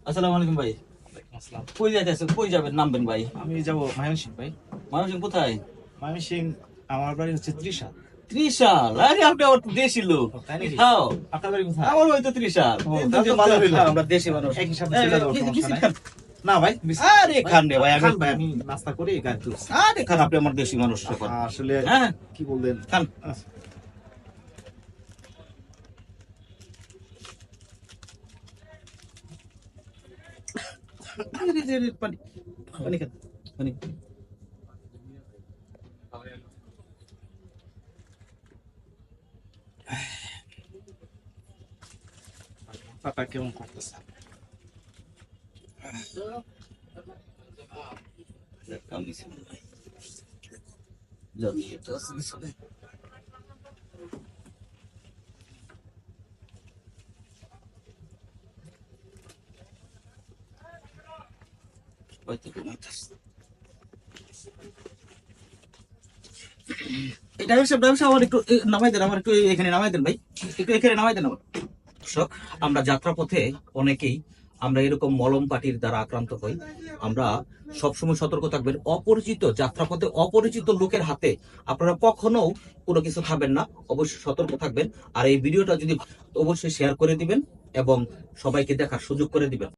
আসসালামু আলাইকুম ভাই। আসসালাম। কই যাইতেছেন? কই যাবেন? নামবেন ভাই? আমি যাবো ময়মনসিংহ ভাই। ময়মনসিংহ কোথায়? ময়মনসিংহ আমার বাড়ি হচ্ছে ত্রিশাল। ত্রিশাল? আরে আপনি আমার তো দেশি লোক। তাই নাকি? হ্যাঁ, আপনার বাড়ি কোথায়? আমার ওই তো ত্রিশাল। ও, তাহলে তো ভালো হইলো। আমরা দেশি মানুষ। একই সাথে এই, চলে যাবো, বিস্কিট সমস্যা নাই। খান। না ভাই, আরে খান রে ভাই, খান ভাই, আমি নাস্তা করে গাড়ি তুলছি। আরে খান, আপনি আমার দেশি মানুষ। আসলে হ্যাঁ, কি বললেন? খান। পানি পানি খান, পানি। পাতা কেমন করতেছে? আমার একটু নামাই দেন, আমার একটু এখানে নামাই দেন ভাই, একটু এখানে নামাই দেন আমার। দর্শক, আমরা যাত্রাপথে অনেকেই আমরা এরকম মলম পাটির দ্বারা আক্রান্ত হই। আমরা সবসময় সতর্ক থাকবেন। অপরিচিত যাত্রাপথে অপরিচিত লোকের হাতে আপনারা কখনো কোনো কিছু খাবেন না, অবশ্যই সতর্ক থাকবেন। আর এই ভিডিওটা যদি অবশ্যই শেয়ার করে দিবেন এবং সবাইকে দেখার সুযোগ করে দিবেন।